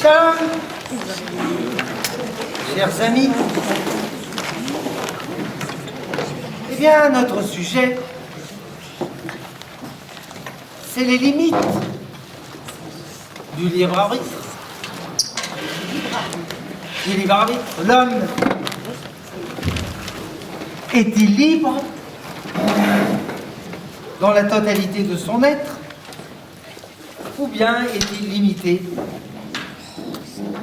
Shalom, chers amis. Eh bien, notre sujet, c'est les limites du libre arbitre. Du libre arbitre. L'homme est-il libre dans la totalité de son être, ou bien est-il limité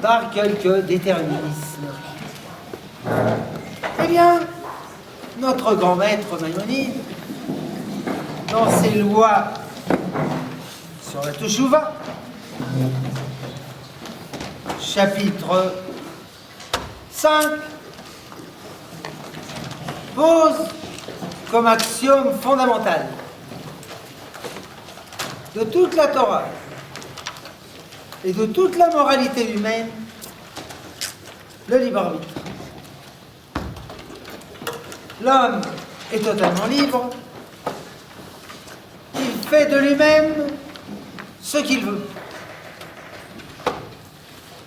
par quelques déterminismes? Eh bien, notre grand maître Maïmonide, dans ses lois sur la Teshuvah, chapitre 5, pose comme axiome fondamental de toute la Torah et de toute la moralité humaine le libre arbitre. L'homme est totalement libre, il fait de lui-même ce qu'il veut.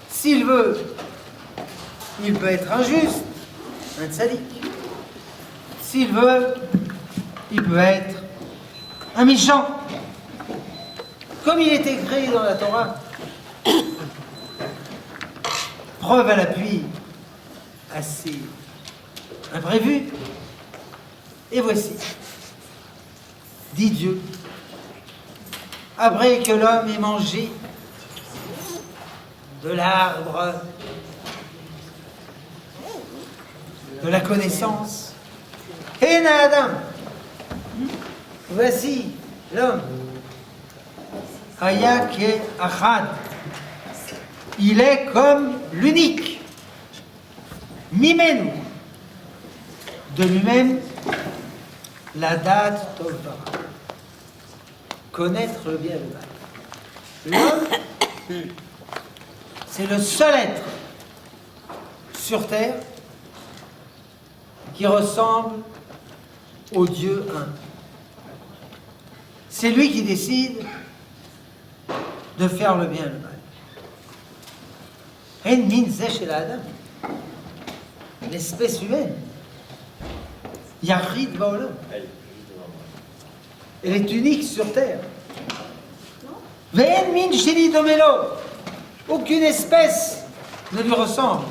S'il veut, il peut être injuste, un tzaddik. S'il veut, il peut être un méchant. Comme il est écrit dans la Torah, preuve à l'appui assez imprévue. Et voici, dit Dieu, après que l'homme ait mangé de l'arbre de la connaissance, Hena Adam, voici l'homme, Haya ke Achad, il est comme l'unique, Mimenu, de lui-même, la date Tova, connaître le bien et le mal. L'homme, c'est le seul être sur terre qui ressemble au Dieu un. C'est lui qui décide de faire le bien et le mal. En min zeh shel Adam, l'espèce humaine, Yachid Baolam, elle est unique sur terre. Ve'en min sheli domelo, aucune espèce ne lui ressemble.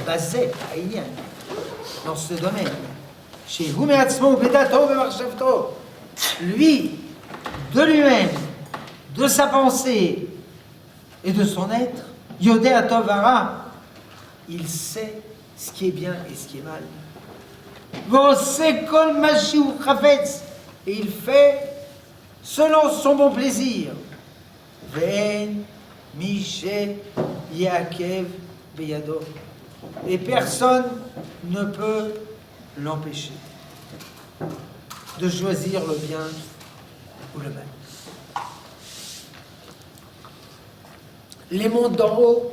Bazeh Aïnian, dans ce domaine. Chez Hu me'atzmo bedato ve'machshavto, lui, de lui-même, de sa pensée et de son être, Yodea Tov Hara, il sait ce qui est bien et ce qui est mal. V'oseh kol ma shehu chafetz, et il fait selon son bon plaisir. Ve'en mi she ya'akev beyado, et personne ne peut l'empêcher de choisir le bien ou le mal. Les mondes d'en haut,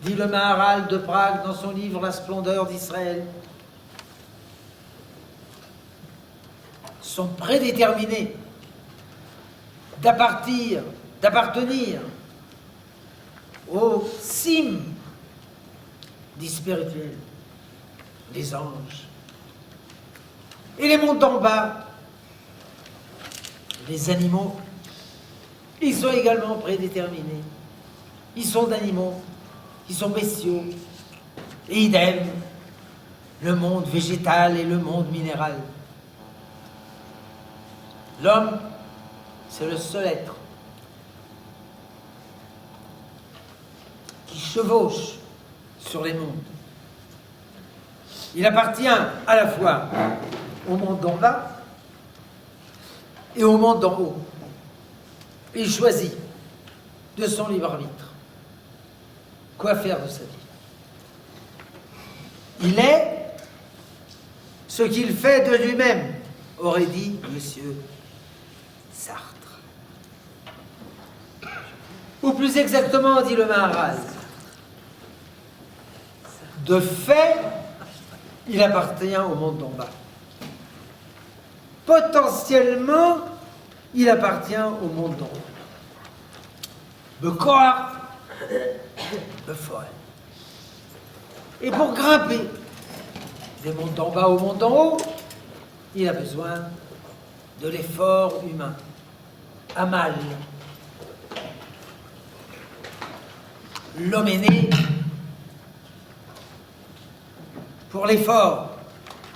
dit le Maharal de Prague dans son livre La splendeur d'Israël, sont prédéterminés d'appartenir aux cimes des spirituels, des anges. Et les mondes d'en bas, les animaux, ils sont également prédéterminés. Ils sont d'animaux, ils sont bestiaux. Et idem, le monde végétal et le monde minéral. L'homme, c'est le seul être qui chevauche sur les mondes. Il appartient à la fois au monde d'en bas et au monde d'en haut. Il choisit de son libre arbitre quoi faire de sa vie. Il est ce qu'il fait de lui-même, aurait dit Monsieur Sartre. Ou plus exactement, dit le Maharal, de fait, il appartient au monde d'en bas. Potentiellement, il appartient au monde d'en haut. Bekoar, le forêt. Et pour grimper des monts d'en bas aux monts d'en haut, il a besoin de l'effort humain. Amal. L'homme est né pour l'effort.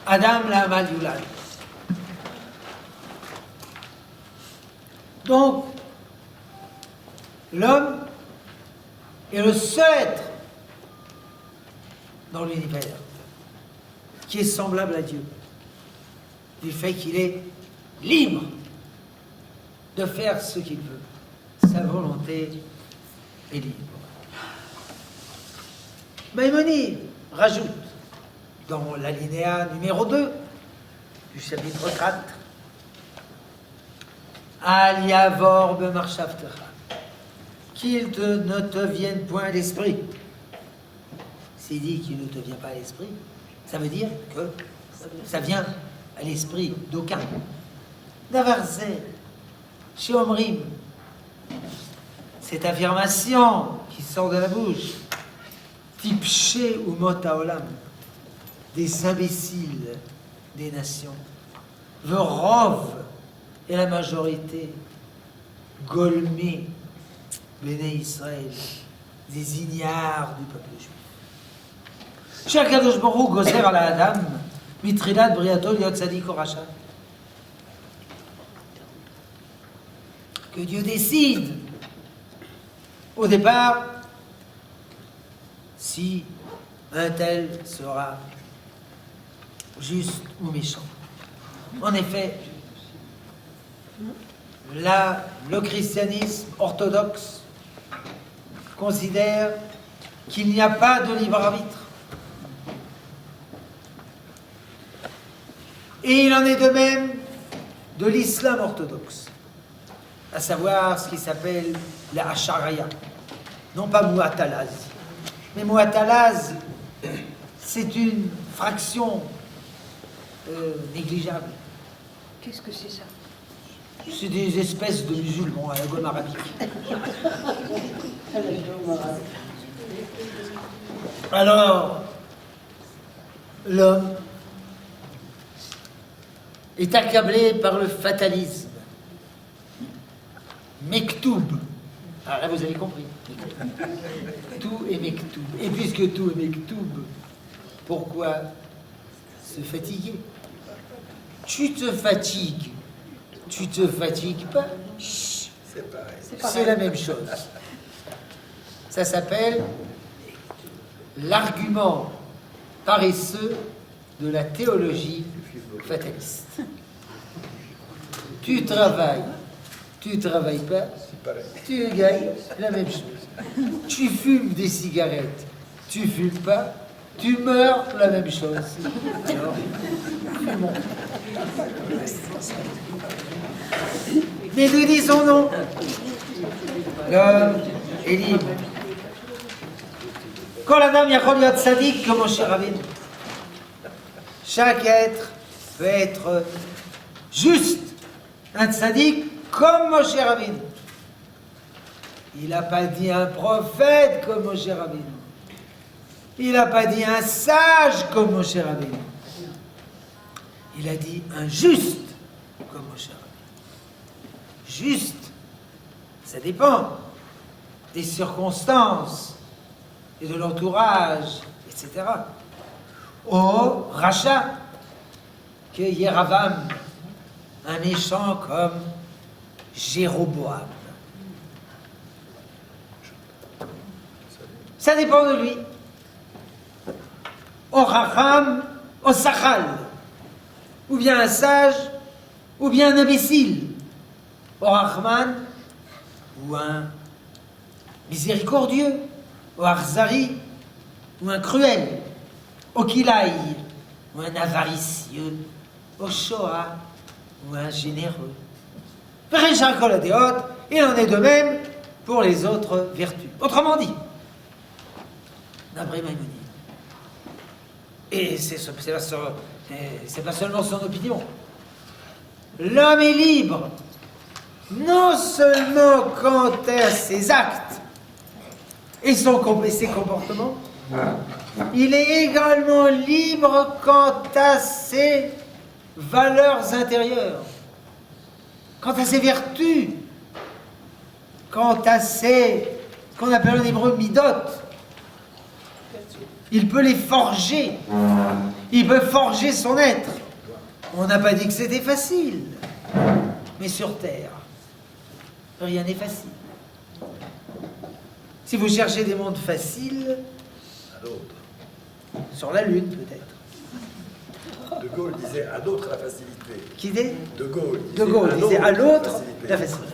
Adam la Amal Yulad. Donc, l'homme est le seul être dans l'univers qui est semblable à Dieu, du fait qu'il est libre de faire ce qu'il veut. Sa volonté est libre. Maïmonide rajoute dans l'alinéa numéro 2 du chapitre 4 Al yavor b'marchavtecha, qu'il ne te vienne point à l'esprit. S'il dit qu'il ne te vient pas à l'esprit, ça veut dire que ça vient à l'esprit d'aucun. Davarze, chez Omrim, cette affirmation qui sort de la bouche, tipché ou mot haolam, des imbéciles des nations, Verov et la majorité, Golmé, Béné Israël, des ignares du peuple juif. Cher Kadosh Baruch Hu gozer ala Adam, mitrilat briato liot tzadik o rasha. Que Dieu décide au départ si un tel sera juste ou méchant. En effet, le christianisme orthodoxe considère qu'il n'y a pas de libre arbitre. Et il en est de même de l'islam orthodoxe, à savoir ce qui s'appelle la Hacharaya. Non pas Mu'atalaz, mais Mu'atalaz, c'est une fraction négligeable. Qu'est-ce que c'est ça? C'est des espèces de musulmans à la gomme arabique. Alors, l'homme est accablé par le fatalisme. Mektoub. Alors là, vous avez compris. Tout est Mektoub. Et puisque tout est Mektoub, pourquoi se fatiguer? Tu te fatigues. Tu te fatigues pas. C'est la même chose. Ça s'appelle l'argument paresseux de la théologie fataliste. Tu travailles pas, tu gagnes la même chose. Tu fumes des cigarettes, tu fumes pas, tu meurs la même chose. Alors, fumons. Mais nous disons non. L'homme est libre. Kol adam yachol להיות צדיק comme Moshe Rabbeinu. Chaque être peut être juste, un tzaddik comme Moshe Rabbeinu. Il n'a pas dit un prophète comme Moshe Rabbeinu. Il n'a pas dit un sage comme Moshe Rabbeinu. Il a dit un juste comme Moshe Rabbeinu. Juste, ça dépend des circonstances et de l'entourage, etc. Oh, rachat, que Yeravam, un méchant comme Jéroboam. Ça dépend de lui. Au Racham, au Sachal, ou bien un sage, ou bien un imbécile. Au Rahman, ou un miséricordieux, au Arzari, ou un cruel, au Kilaï, ou un avaricieux, au Shoah, ou un généreux. Il en est de même pour les autres vertus. Autrement dit, d'après Maïmonide, et c'est pas seulement son opinion, l'homme est libre, non seulement quant à ses actes, et ses comportements, il est également libre quant à ses valeurs intérieures, quant à ses vertus, quant à ses, qu'on appelle en hébreu midot. Il peut les forger, il peut forger son être. On n'a pas dit que c'était facile, mais sur Terre, rien n'est facile. Si vous cherchez des mondes faciles, sur la Lune peut-être. De Gaulle disait à d'autres la facilité. Qui dit De Gaulle disait à l'autre la facilité.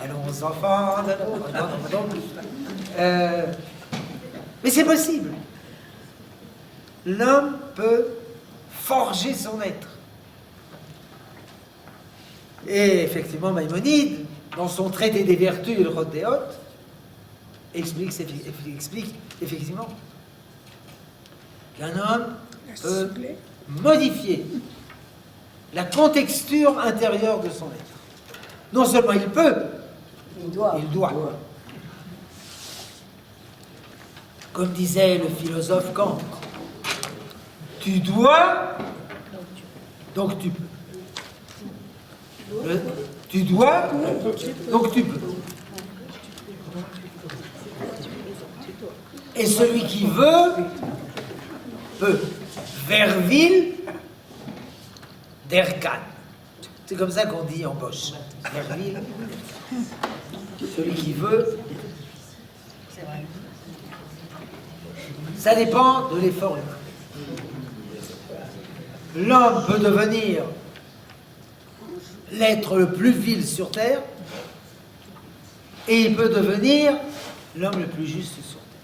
Allons enfants, mais c'est possible. L'homme peut forger son être. Et effectivement, Maïmonide, dans son traité des vertus, le Rodéot, explique effectivement qu'un homme peut modifier la contexture intérieure de son être. Non seulement il peut, il doit. Comme disait le philosophe Kant, tu dois, donc tu peux. Tu dois, donc tu peux. Et celui qui veut, peut. Verville, der kann. C'est comme ça qu'on dit en Bosch. Verville. Celui qui veut. Ça dépend de l'effort humain. L'homme peut devenir l'être le plus vil sur Terre et il peut devenir l'homme le plus juste sur Terre.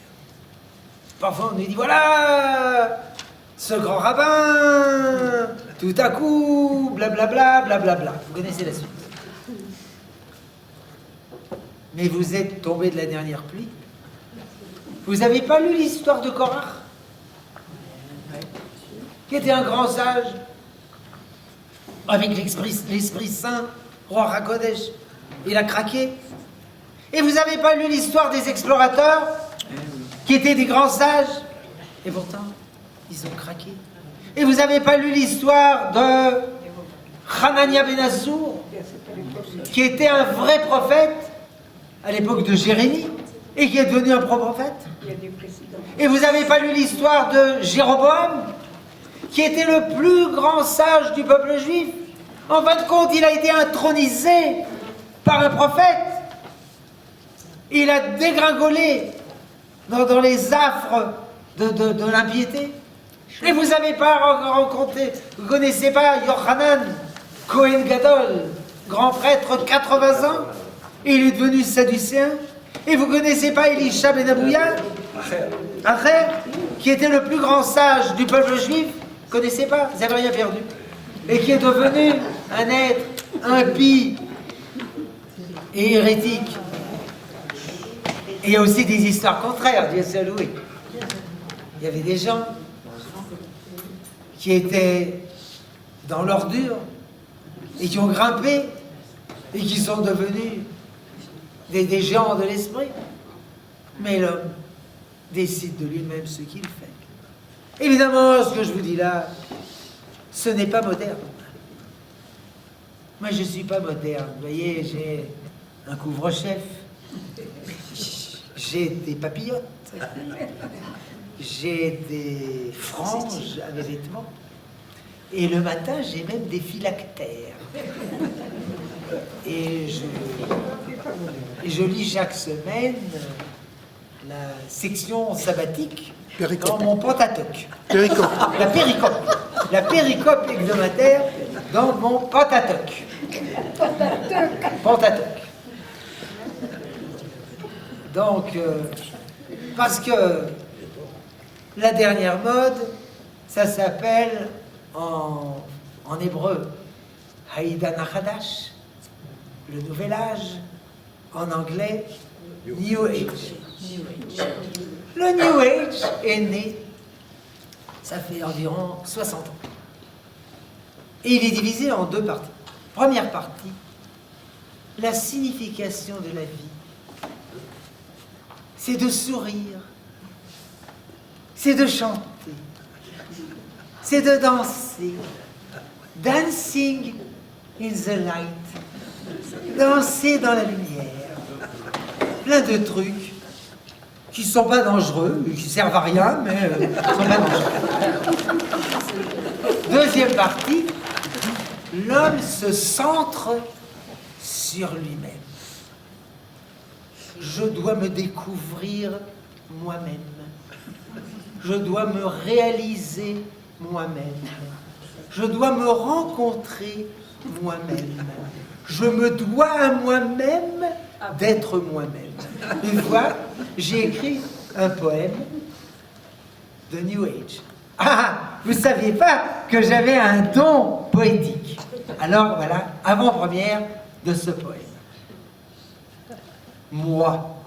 Parfois on nous dit, voilà, ce grand rabbin, tout à coup, blablabla, blablabla. Vous connaissez la suite. Mais vous êtes tombé de la dernière pluie. Vous n'avez pas lu l'histoire de Korach, qui était un grand sage, avec l'Esprit Saint, roi Hakodesh. Il a craqué. Et vous n'avez pas lu l'histoire des explorateurs, qui étaient des grands sages, et pourtant, ils ont craqué. Et vous n'avez pas lu l'histoire de Hanania ben Azzour, qui était un vrai prophète à l'époque de Jérémie, et qui est devenu un prophète. Et vous n'avez pas lu l'histoire de Jéroboam, qui était le plus grand sage du peuple juif. En fin de compte, il a été intronisé par un prophète. Il a dégringolé dans les affres de l'impiété. Et vous n'avez pas rencontré, vous ne connaissez pas Yochanan, Kohen Gadol, grand prêtre, 80 ans, et il est devenu sadducéen. Et vous ne connaissez pas Elisha ben Abouya, Acher, qui était le plus grand sage du peuple juif. Vous ne connaissez pas, vous n'avez rien perdu. Et qui est devenu un être impie et hérétique. Et il y a aussi des histoires contraires, Dieu soit loué. Il y avait des gens qui étaient dans l'ordure et qui ont grimpé et qui sont devenus des géants de l'esprit. Mais l'homme décide de lui-même ce qu'il fait. Évidemment, ce que je vous dis là, ce n'est pas moderne. Moi, je ne suis pas moderne. Vous voyez, j'ai un couvre-chef, j'ai des papillotes, j'ai des franges à mes vêtements, et le matin, j'ai même des phylactères. Et je lis chaque semaine la section sabbatique dans mon Pentateuque. La péricope. La péricope hebdomadaire dans mon Pentateuque. Pentateuque. Donc, parce que la dernière mode, ça s'appelle en hébreu Haïdan Hadash, le nouvel âge, en anglais New Age. Le New Age est né, ça fait environ 60 ans. Et il est divisé en deux parties. Première partie, la signification de la vie. c'est de sourire, c'est de chanter, c'est de danser. Dancing in the light. Danser dans la lumière. Plein de trucs qui ne sont pas dangereux, qui servent à rien, mais qui ne sont pas dangereux. Deuxième partie, l'homme se centre sur lui-même. Je dois me découvrir moi-même. Je dois me réaliser moi-même. Je dois me rencontrer moi-même. Je me dois à moi-même d'être moi-même. Une fois, j'ai écrit un poème de New Age. Ah, vous ne saviez pas que j'avais un don poétique. Alors voilà, avant-première de ce poème. Moi.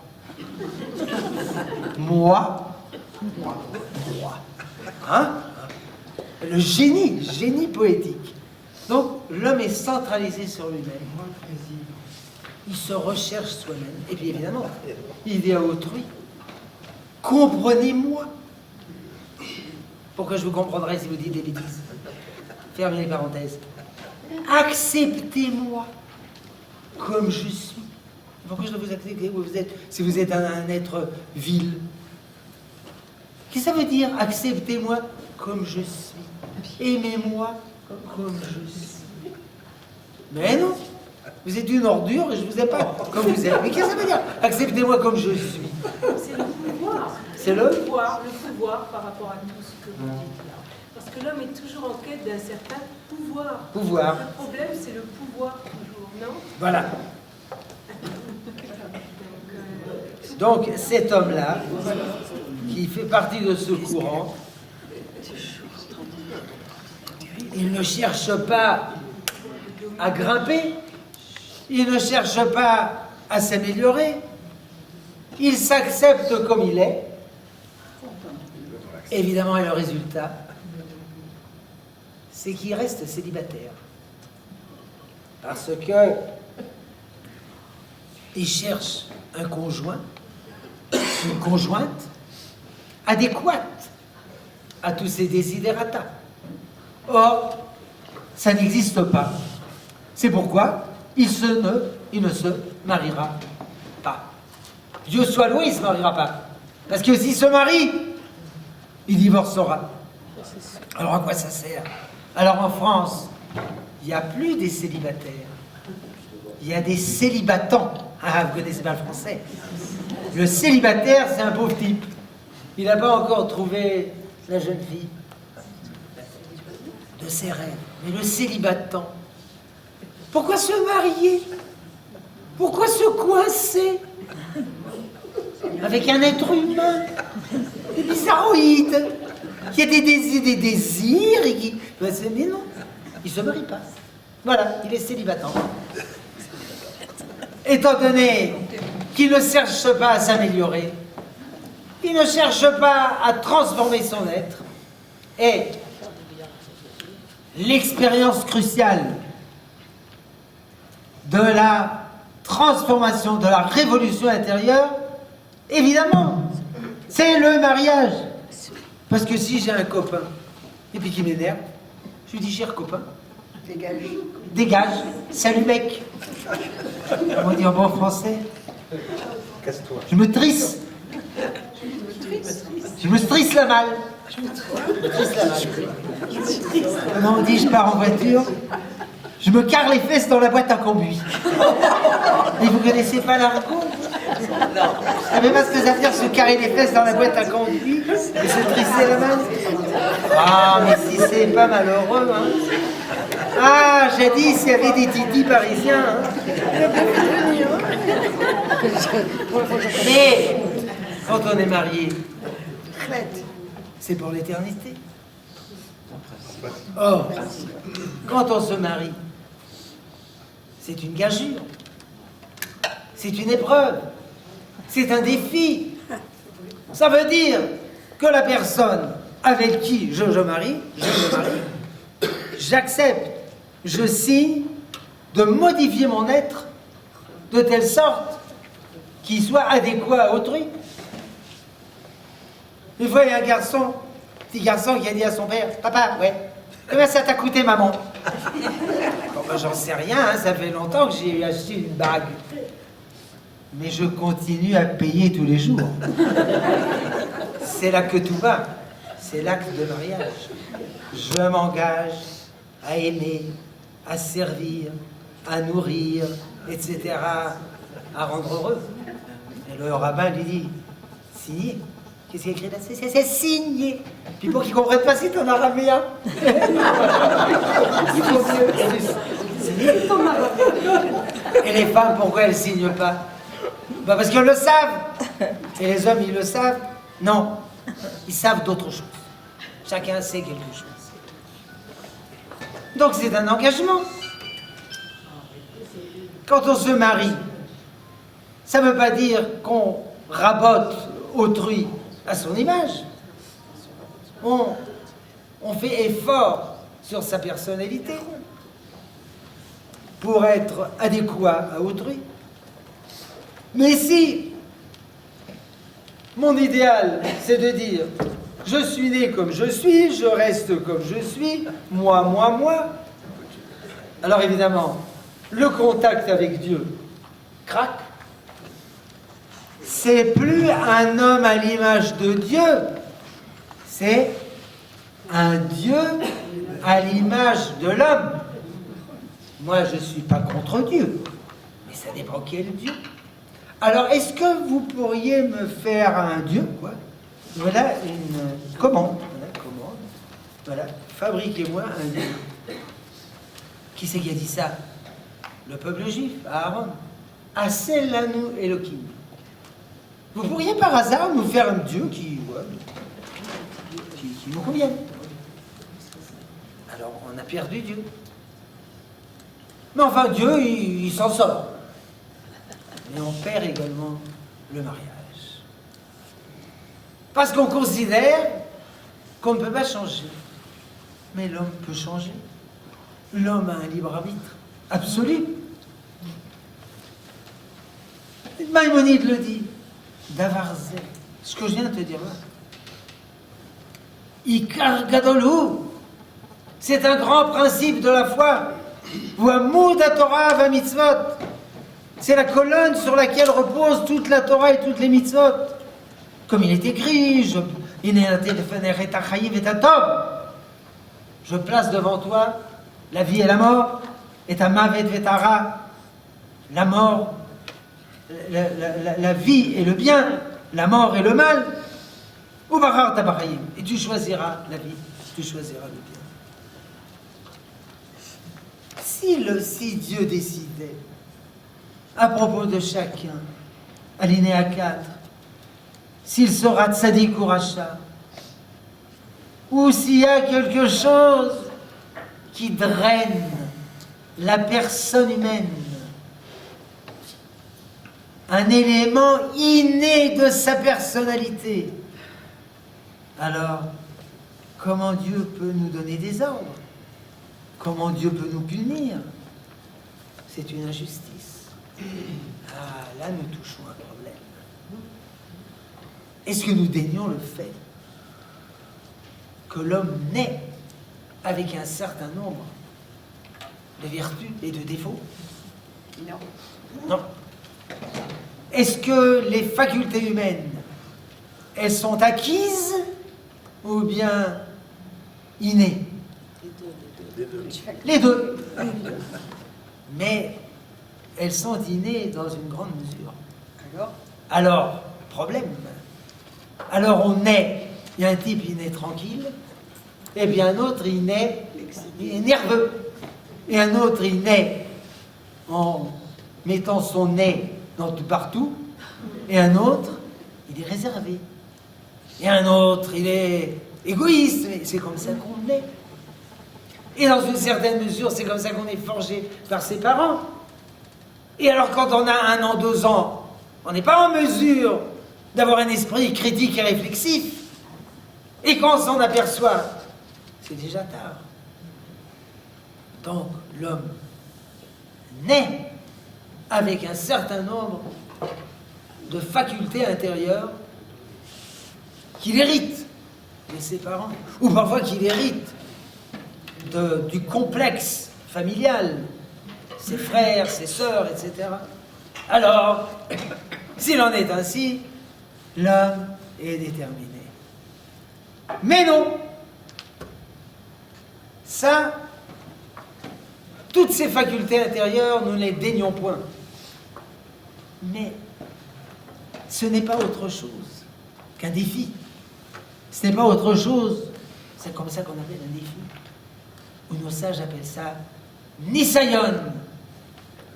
Moi. Moi. Hein? Le génie poétique. Donc, l'homme est centralisé sur lui-même. Il se recherche soi-même. Et puis, évidemment, il dit à autrui, comprenez-moi. Pourquoi je vous comprendrai si vous dites des bêtises? Fermez les parenthèses. Acceptez-moi comme je suis. Pourquoi je dois vous accepter où vous êtes, si vous êtes un être vil? Qu'est-ce que ça veut dire, acceptez-moi comme je suis? Aimez-moi comme je suis. Mais non, vous êtes une ordure et je ne vous aime pas comme vous êtes. Mais qu'est-ce que ça veut dire, acceptez-moi comme je suis? C'est le pouvoir. C'est le pouvoir par rapport à tout ce que vous dites là. Parce que l'homme est toujours en quête d'un certain pouvoir. pouvoir. Le problème, c'est le pouvoir toujours, non? Voilà. Donc cet homme-là, qui fait partie de ce courant, il ne cherche pas à grimper, il ne cherche pas à s'améliorer, il s'accepte comme il est. Évidemment, et le résultat, c'est qu'il reste célibataire. Parce que il cherche un conjoint, une conjointe adéquate à tous ses desiderata. Or, ça n'existe pas. C'est pourquoi il ne se mariera pas. Dieu soit loué, il ne se mariera pas. Parce que s'il se marie, il divorcera. Alors à quoi ça sert? Alors en France, il n'y a plus des célibataires. Il y a des célibatants. Ah, vous connaissez pas le français. Le célibataire, c'est un pauvre type. Il n'a pas encore trouvé la jeune fille de ses rêves. Mais le célibatant, pourquoi se marier? Pourquoi se coincer avec un être humain, des bizarroïdes, qui a des désirs et qui... Mais non, il ne se marie pas. Voilà, il est célibatant. Étant donné qu'il ne cherche pas à s'améliorer, il ne cherche pas à transformer son être, et l'expérience cruciale de la transformation, de la révolution intérieure, évidemment, c'est le mariage. Parce que si j'ai un copain, et puis qui m'énerve, je lui dis, cher copain, dégage, salut mec. On va dire en bon français. Casse-toi. Je me trisse. Je me strisse la malle. Comment on dit, je pars en voiture, je me carre les fesses dans la boîte à conduit. Et vous connaissez pas l'argot? Vous savez pas ce que ça veut dire, se carrer les fesses dans la boîte à conduit et se trisser la malle? Ah, mais si c'est pas malheureux, hein. Ah, jadis, il y avait des titis parisiens, hein. Mais, quand on est marié, c'est pour l'éternité. Or, quand on se marie, c'est une gageure, c'est une épreuve, c'est un défi. Ça veut dire que la personne avec qui je me marie, j'accepte, je signe de modifier mon être de telle sorte qu'il soit adéquat à autrui. Une fois, il y a petit garçon qui a dit à son père, papa, ouais, combien ça t'a coûté, maman? Bon, ben, j'en sais rien, hein, ça fait longtemps que j'ai acheté une bague. Mais je continue à payer tous les jours. C'est là que tout va. C'est l'acte de mariage. Je m'engage à aimer, à servir, à nourrir, etc., à rendre heureux. Et le rabbin lui dit, signé. Qu'est-ce qu'il y a écrit là? C'est signé. Puis pour qu'ils ne comprennent pas, c'est en araméen. Il faut que signé. Et les femmes, pourquoi elles ne signent pas? Bah parce qu'elles le savent. Et les hommes, ils le savent? Non. Ils savent d'autres choses. Chacun sait quelque chose. Donc c'est un engagement. Quand on se marie, ça ne veut pas dire qu'on rabote autrui à son image. On fait effort sur sa personnalité pour être adéquat à autrui. Mais si mon idéal, c'est de dire je suis né comme je suis, je reste comme je suis, moi, alors évidemment, le contact avec Dieu craque. C'est plus un homme à l'image de Dieu, c'est un Dieu à l'image de l'homme. Moi, je ne suis pas contre Dieu, mais ça dépend quel Dieu. Alors, est-ce que vous pourriez me faire un Dieu, quoi? Voilà une commande. Voilà, fabriquez-moi un Dieu. Qui c'est qui a dit ça? Le peuple juif, Aaron. Aselanu Elohim. Vous pourriez par hasard nous faire un Dieu qui nous convienne. Alors, on a perdu Dieu. Mais enfin, Dieu, il s'en sort. Mais on perd également le mariage. Parce qu'on considère qu'on ne peut pas changer. Mais l'homme peut changer. L'homme a un libre arbitre absolu. Maïmonide le dit. Davarze, ce que je viens de te dire là. Ikar Gadolu, c'est un grand principe de la foi. Vamud Torah va mitzvot. C'est la colonne sur laquelle repose toute la Torah et toutes les mitzvot. Comme il est écrit, je place devant toi la vie et la mort, et ta mavet vetara, la mort, la vie et le bien, la mort et le mal, ou barar tabarayim, et tu choisiras la vie, tu choisiras le bien. Si Dieu décidait, à propos de chacun, alinéa 4, s'il sera tzaddik ou rachat, ou s'il y a quelque chose qui draine la personne humaine, un élément inné de sa personnalité, alors comment Dieu peut nous donner des ordres? Comment Dieu peut nous punir? C'est une injustice. Ah, là nous touchons un problème. Est-ce que nous dénions le fait que l'homme naît avec un certain nombre de vertus et de défauts? Non. Non. Est-ce que les facultés humaines, elles sont acquises ou bien innées? Les deux. Mais elles sont innées dans une grande mesure. Alors, problème. Alors on naît, il y a un type, il naît tranquille, et bien un autre, il est nerveux. Et un autre, il naît en mettant son nez partout, et un autre, il est réservé. Et un autre, il est égoïste, mais c'est comme ça qu'on naît. Et dans une certaine mesure, c'est comme ça qu'on est forgé par ses parents. Et alors quand on a 1 an, 2 ans, on n'est pas en mesure d'avoir un esprit critique et réflexif. Et quand on s'en aperçoit, c'est déjà tard. Donc l'homme naît avec un certain nombre de facultés intérieures qu'il hérite de ses parents, ou parfois qu'il hérite du complexe familial, ses frères, ses sœurs, etc. Alors, s'il en est ainsi, l'homme est déterminé. Mais non, ça, toutes ces facultés intérieures, nous ne les dénions point. Mais ce n'est pas autre chose qu'un défi. Ce n'est pas autre chose, c'est comme ça qu'on appelle un défi. Ou nos sages appellent ça Nisayon.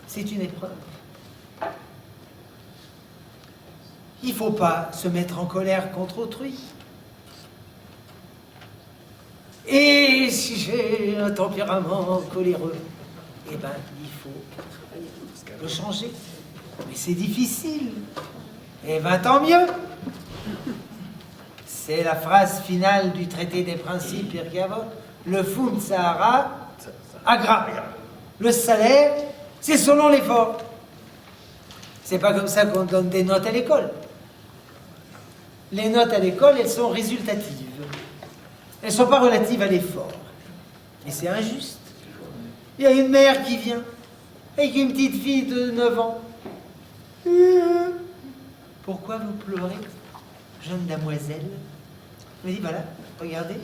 C'est une épreuve. Il ne faut pas se mettre en colère contre autrui. Et si j'ai un tempérament coléreux, eh bien, il faut le changer. Mais c'est difficile. Eh bien, tant mieux. C'est la phrase finale du traité des principes, Pirkei Avot. Le Fum Sahara agra. Le salaire, c'est selon l'effort. C'est pas comme ça qu'on donne des notes à l'école. Les notes à l'école, elles sont résultatives. Elles ne sont pas relatives à l'effort. Et c'est injuste. Il y a une mère qui vient, avec une petite fille de 9 ans. Pourquoi vous pleurez, jeune damoiselle? Elle me dit, voilà, regardez,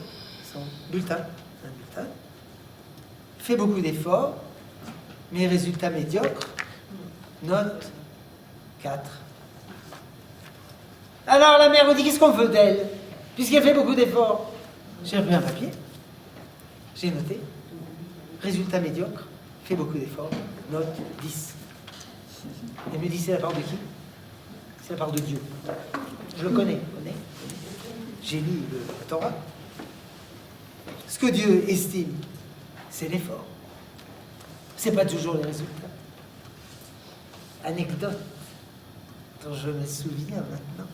son bulletin. Un bulletin. Fait beaucoup d'efforts, mais résultat médiocre. Note 4. Alors la mère vous dit, qu'est-ce qu'on veut d'elle, puisqu'elle fait beaucoup d'efforts? J'ai repris un papier, j'ai noté, résultat médiocre, fait beaucoup d'efforts, note 10. Elle me dit, c'est la part de qui? C'est la part de Dieu. Je le connais. J'ai lu le Torah. Ce que Dieu estime, c'est l'effort. C'est pas toujours les résultats. Anecdote dont je me souviens maintenant.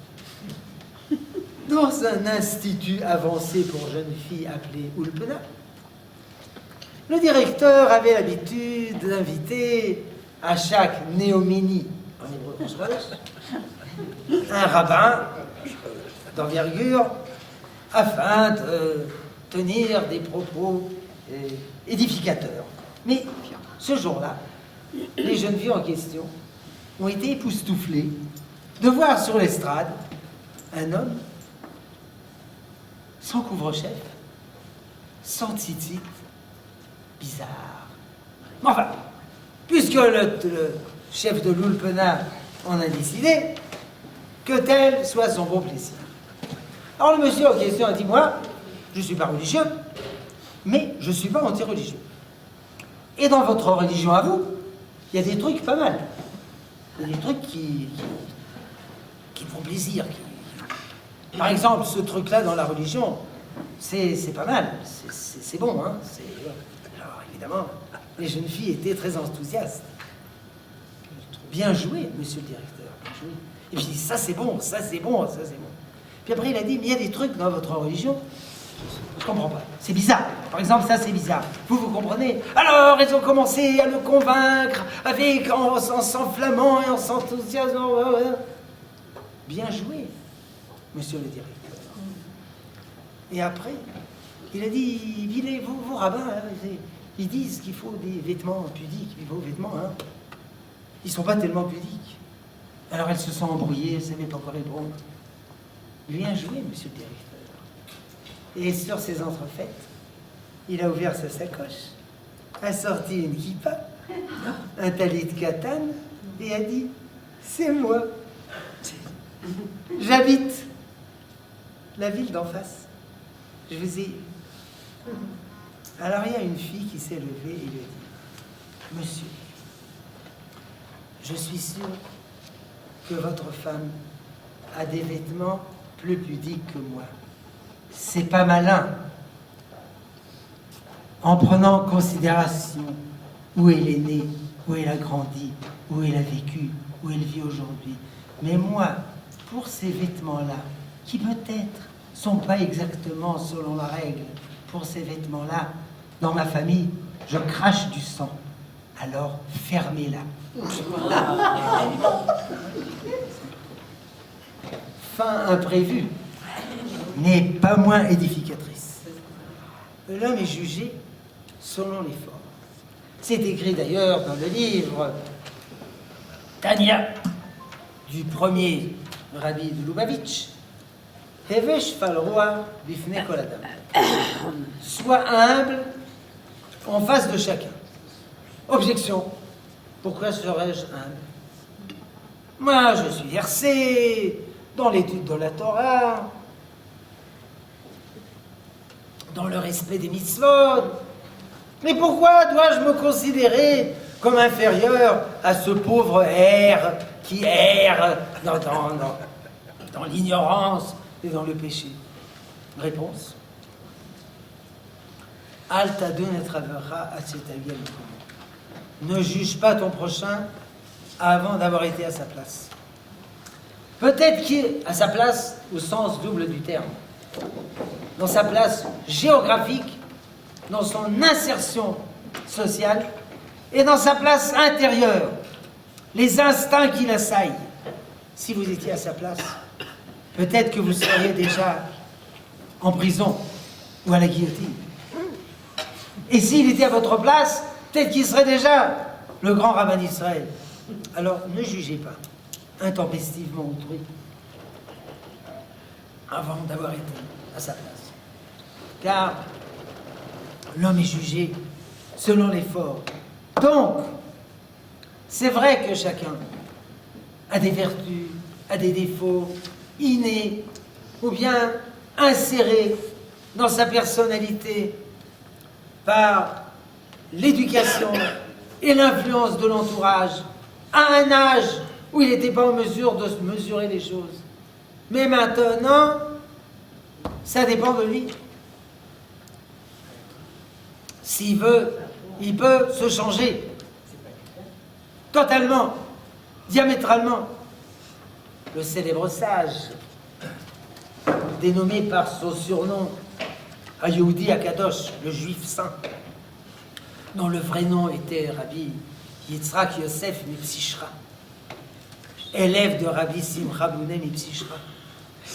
Dans un institut avancé pour jeunes filles appelé Ulpena, le directeur avait l'habitude d'inviter à chaque néomini, en hébreu, un rabbin d'envergure afin de tenir des propos édificateurs. Mais ce jour-là, les jeunes filles en question ont été époustouflées de voir sur l'estrade un homme sans couvre-chef, sans tzitzit, bizarre. Mais enfin, puisque le chef de l'Ulpena en a décidé, que tel soit son bon plaisir. Alors le monsieur en question a dit, moi, je ne suis pas religieux, mais je ne suis pas anti-religieux. Et dans votre religion à vous, il y a des trucs pas mal. Il y a des trucs qui me font plaisir. Par exemple, ce truc-là dans la religion, c'est pas mal. C'est bon, hein. Alors évidemment, les jeunes filles étaient très enthousiastes. Bien joué, monsieur le directeur, bien joué. Et puis ça c'est bon, ça c'est bon, ça c'est bon. Puis après il a dit, mais il y a des trucs dans votre religion, je comprends pas, c'est bizarre. Par exemple, ça c'est bizarre. Vous comprenez? Alors ils ont commencé à le convaincre en s'enflammant et en s'enthousiasmant. Bien joué, monsieur le directeur. Et après, il a dit, vous rabbins, hein, ils disent qu'il faut des vêtements pudiques, mais vos vêtements, hein, ils ne sont pas tellement pudiques. Alors elle se sent embrouillée, elle ne savait pas quoi répondre. Bien joué, monsieur le directeur. Et sur ces entrefaites, il a ouvert sa sacoche, a sorti une kippa, un talit de katane, et a dit, c'est moi. J'habite la ville d'en face. Je vous ai... Alors il y a une fille qui s'est levée et lui a dit, monsieur, je suis sûre que votre femme a des vêtements plus pudiques que moi. C'est pas malin. En prenant en considération où elle est née, où elle a grandi, où elle a vécu, où elle vit aujourd'hui. Mais moi, pour ces vêtements-là, qui peut-être sont pas exactement selon la règle, pour ces vêtements-là, dans ma famille, je crache du sang. Alors, fermez-la. Fin imprévue. n'est pas moins édificatrice. L'homme est jugé selon les formes. C'est écrit d'ailleurs dans le livre Tania du premier rabbi de Lubavitch. Hevesh falroa bifne kol adam. Sois humble en face de chacun. Objection. Pourquoi serais-je humble? Moi, je suis versé dans l'étude de la Torah, dans le respect des mitzvot. Mais pourquoi dois-je me considérer comme inférieur à ce pauvre erre qui erre dans l'ignorance et dans le péché? Réponse. Al tadon et travera atzetagel. Ne juge pas ton prochain avant d'avoir été à sa place. Peut-être qu'il est à sa place au sens double du terme, dans sa place géographique, dans son insertion sociale et dans sa place intérieure, les instincts qui l'assaillent. Si vous étiez à sa place, peut-être que vous seriez déjà en prison ou à la guillotine. Et s'il était à votre place, peut-être qu'il serait déjà le grand rabbin d'Israël. Alors ne jugez pas intempestivement autrui avant d'avoir été à sa place. Car l'homme est jugé selon l'effort. Donc, c'est vrai que chacun a des vertus, a des défauts innés ou bien insérés dans sa personnalité par l'éducation et l'influence de l'entourage à un âge où il n'était pas en mesure de mesurer les choses. Mais maintenant, ça dépend de lui. S'il veut, il peut se changer totalement, diamétralement. Le célèbre sage, dénommé par son surnom Ayoudi Akadosh, le juif saint, dont le vrai nom était Rabbi Yitzhak Yosef Mipsichra, élève de Rabbi Simcha Bouné Mipsichra,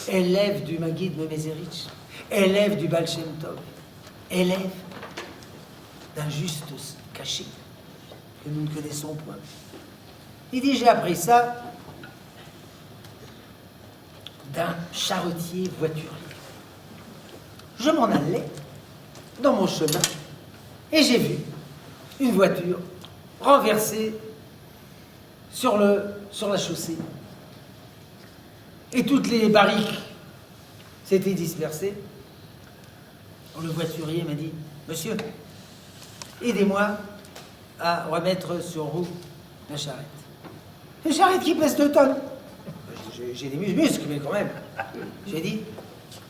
élève du Maguid Memezerich, élève du Baal Shem Tov, élève d'un juste caché que nous ne connaissons point. Il dit, j'ai appris ça d'un charretier voiturier. Je m'en allais dans mon chemin et j'ai vu une voiture renversée sur la chaussée. Et toutes les barriques s'étaient dispersées. Le voiturier m'a dit, monsieur, aidez-moi à remettre sur roue la charrette. Une charrette qui pèse 2 tonnes. J'ai des muscles, mais quand même. J'ai dit,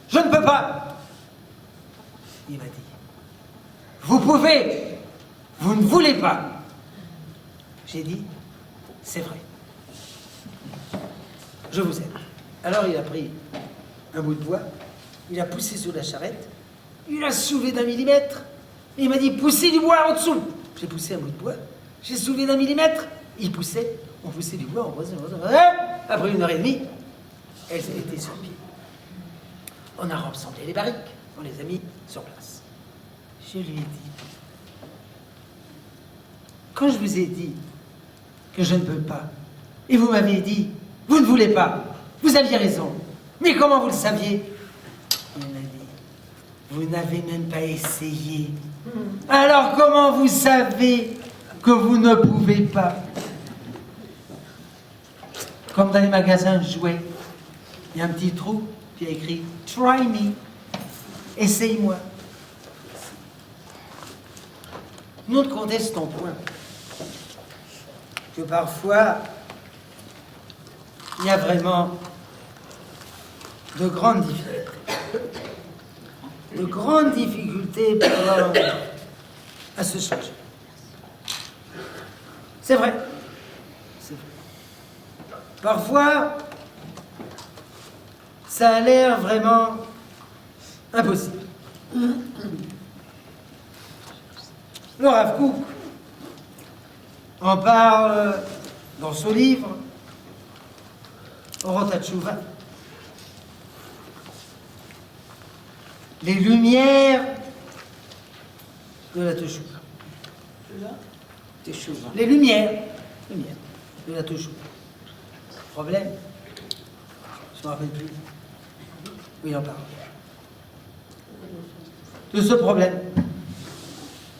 je ne peux pas. Il m'a dit, vous pouvez, vous ne voulez pas. J'ai dit, c'est vrai. Je vous aime. Alors il a pris un bout de bois, il a poussé sur la charrette, il a soulevé d'1 millimètre, et il m'a dit, poussez du bois en dessous. J'ai poussé un bout de bois, j'ai soulevé d'1 millimètre, il poussait, on poussait du bois, on poussait, après 1h30, elle était sur pied. On a rassemblé les barriques, on les a mis sur place. Je lui ai dit, quand je vous ai dit que je ne peux pas, et vous m'avez dit, vous ne voulez pas, vous aviez raison, mais comment vous le saviez? Il m'a dit, vous n'avez même pas essayé. Alors comment vous savez que vous ne pouvez pas? Comme dans les magasins de jouets, il y a un petit trou, puis il y a écrit « Try me », essaye-moi. Nous ne contestons point que parfois, il y a vraiment de grandes difficultés pour l'homme à se changer. C'est vrai. C'est vrai. Parfois, ça a l'air vraiment impossible. Le Rav Kook en parle dans son livre Orot HaTshuva. les lumières de la Teshuvah. Les lumières de la Teshuvah. Problème, je ne me rappelle plus où il en parle. De ce problème.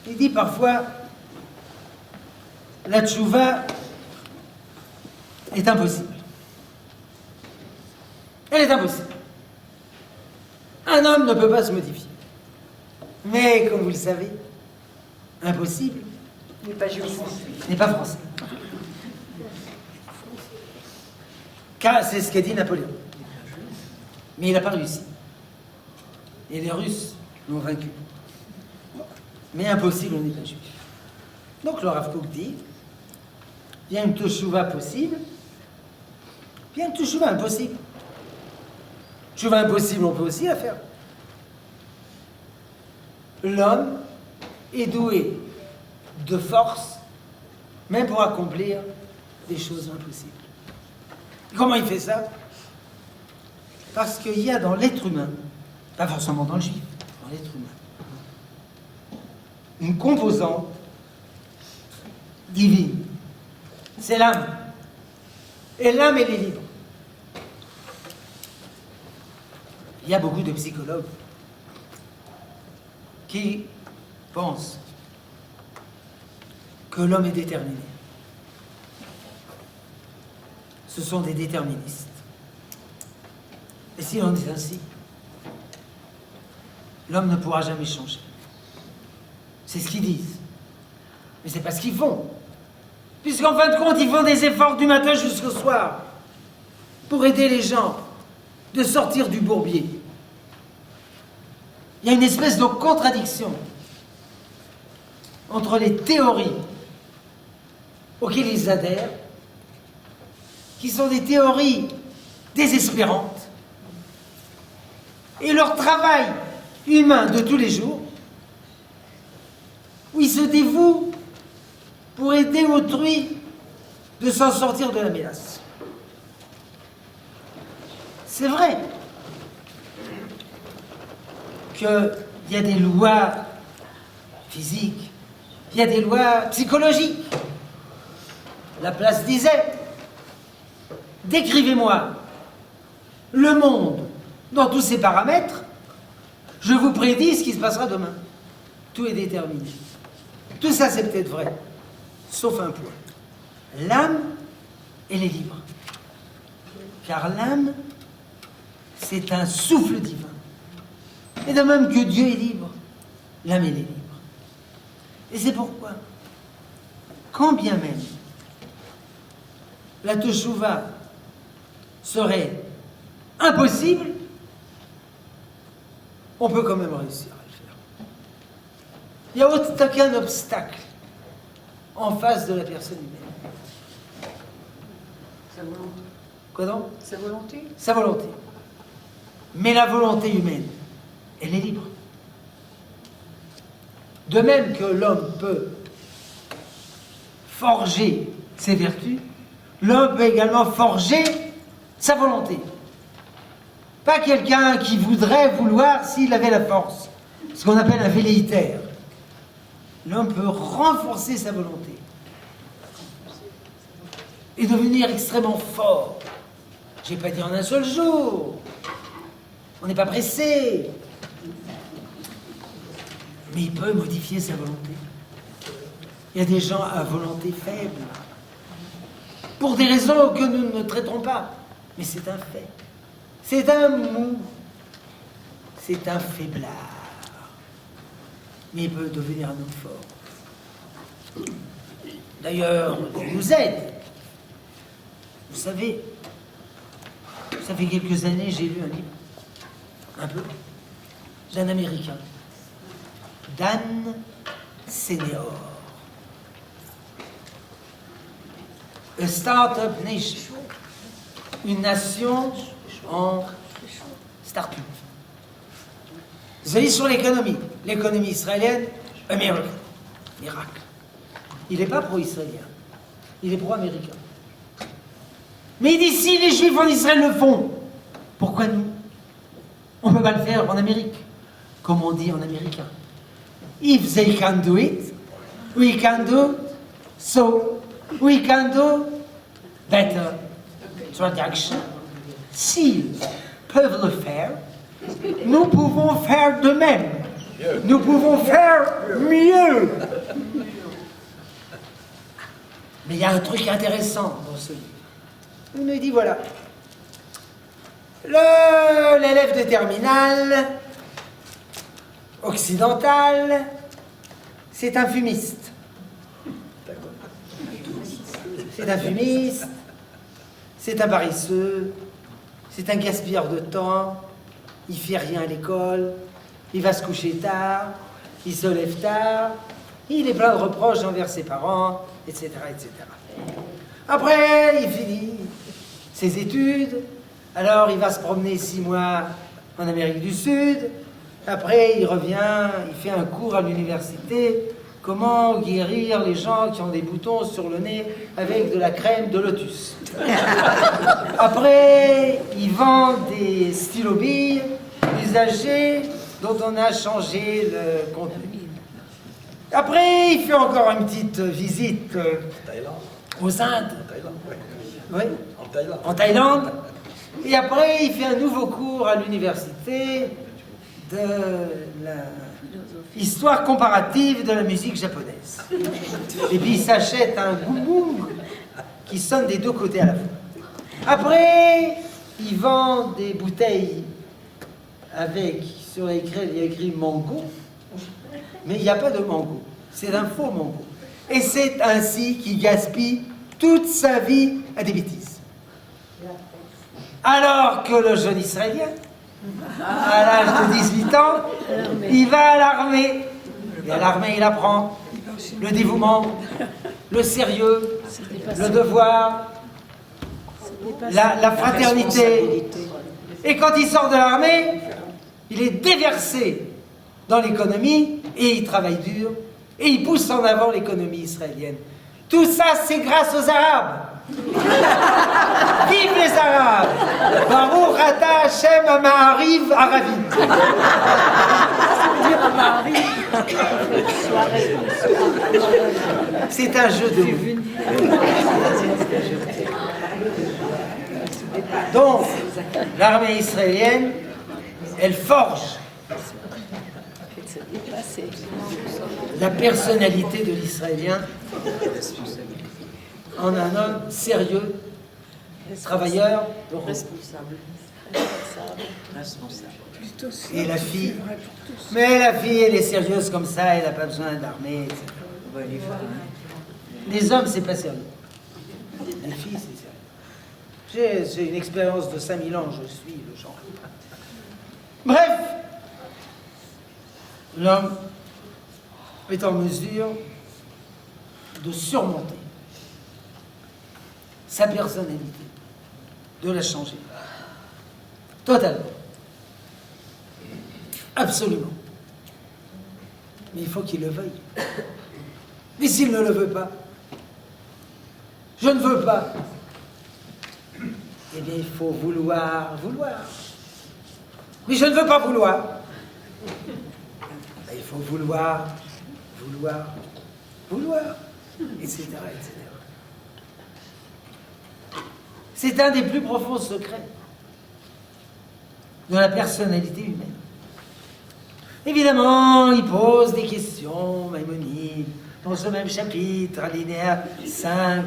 Il dit parfois, la Teshuvah est impossible. Elle est impossible. Un homme ne peut pas se modifier. Mais, comme vous le savez, impossible N'est pas juif. n'est pas français. Car c'est ce qu'a dit Napoléon. Mais il n'a pas réussi. Et les Russes l'ont vaincu. Mais impossible, on n'est pas juif. Donc le Rav Kook dit, il y a une Teshuvah possible, puis il y a une Teshuvah impossible. Teshuvah impossible, on peut aussi la faire. L'homme est doué de force, même pour accomplir des choses impossibles. Et comment il fait ça? Parce qu'il y a dans l'être humain, pas forcément dans le juif, dans l'être humain, une composante divine. C'est l'âme. Et l'âme, elle est libre. Il y a beaucoup de psychologues qui pensent que l'homme est déterminé. Ce sont des déterministes. Et si l'on dit ainsi, l'homme ne pourra jamais changer. C'est ce qu'ils disent. Mais c'est pas ce qu'ils font. Puisqu'en fin de compte, ils font des efforts du matin jusqu'au soir pour aider les gens de sortir du bourbier. Il y a une espèce de contradiction entre les théories auxquelles ils adhèrent, qui sont des théories désespérantes, et leur travail humain de tous les jours, où ils se dévouent pour aider autrui de s'en sortir de la mélasse. C'est vrai qu'il y a des lois physiques, il y a des lois psychologiques. Laplace disait, décrivez-moi le monde dans tous ses paramètres, je vous prédis ce qui se passera demain. Tout est déterminé. Tout ça, c'est peut-être vrai, sauf un point. L'âme, elle est libre. Car l'âme, c'est un souffle divin. Et de même que Dieu est libre, l'âme, elle est libre. Et c'est pourquoi, quand bien même la Teshuvah serait impossible, on peut quand même réussir à le faire. Il n'y a aucun obstacle en face de la personne humaine. Sa volonté. Quoi donc? Sa volonté. Sa volonté. Mais la volonté humaine, elle est libre. De même que l'homme peut forger ses vertus, l'homme peut également forger sa volonté. Pas quelqu'un qui voudrait vouloir s'il avait la force, ce qu'on appelle un velléitaire. L'homme peut renforcer sa volonté et devenir extrêmement fort. Je ne vais pas dire en un seul jour. On n'est pas pressé. Mais il peut modifier sa volonté. Il y a des gens à volonté faible. Pour des raisons que nous ne traiterons pas. Mais c'est un fait. C'est un mou. C'est un faiblard. Mais il peut devenir un homme fort. D'ailleurs, il nous aide. Vous savez, ça fait quelques années, j'ai lu un livre. Un peu. D'un Américain. Dan Senior. A Startup Nation. Une nation en start-up. Vous allez sur l'économie. L'économie israélienne, American. Miracle. Il n'est pas pro-israélien. Il est pro-américain. Mais il dit, si les Juifs en Israël le font, pourquoi nous? On ne peut pas le faire en Amérique. comme on dit en américain. If they can do it, we can do, so we can do better. Traduction. S'ils peuvent le faire, nous pouvons faire de même. Nous pouvons faire mieux. Mais il y a un truc intéressant dans ce livre. Il me dit, voilà, l'élève de terminale occidental, c'est un fumiste. C'est un fumiste, c'est un paresseux, c'est un gaspilleur de temps, il fait rien à l'école, il va se coucher tard, il se lève tard, il est plein de reproches envers ses parents, etc., etc. Après, il finit ses études, alors il va se promener 6 mois en Amérique du Sud, après il revient, il fait un cours à l'université, comment guérir les gens qui ont des boutons sur le nez avec de la crème de lotus. Après, il vend des stylo-billes usagés dont on a changé le contenu. Après, il fait encore une petite visite aux Indes. Oui, en Thaïlande. Et après, il fait un nouveau cours à l'université de l'histoire comparative de la musique japonaise. Et puis il s'achète un goumboum qui sonne des deux côtés à la fois. Après, il vend des bouteilles avec, sur l'écran, il y a écrit mango, mais il n'y a pas de mango. C'est un faux mango. Et c'est ainsi qu'il gaspille toute sa vie à des bêtises. Alors que le jeune Israélien, à l'âge de 18 ans, il va à l'armée. Et à l'armée, il apprend le dévouement, le sérieux, le devoir, la fraternité. Et quand il sort de l'armée, il est déversé dans l'économie et il travaille dur et il pousse en avant l'économie israélienne. Tout ça, c'est grâce aux Arabes. Vive les Arabes! Baruch ata Hashem Ma'ariv Arabi. C'est un jeu de mots. Donc, l'armée israélienne, elle forge la personnalité de l'Israélien en un homme sérieux, travailleur, Responsable. et la fille. Mais la fille, elle est sérieuse comme ça, elle n'a pas besoin d'armée, etc. Les hommes, c'est pas sérieux. Les filles, c'est sérieux. J'ai une expérience de 5000 ans, je suis le genre. Bref, l'homme est en mesure de surmonter sa personnalité, de la changer. Totalement. Absolument. Mais il faut qu'il le veuille. Mais s'il ne le veut pas, je ne veux pas, eh bien il faut vouloir. Mais je ne veux pas vouloir. Ben, il faut vouloir, etc., etc. C'est un des plus profonds secrets de la personnalité humaine. Évidemment, il pose des questions, Maïmonide, dans ce même chapitre, alinéa 5,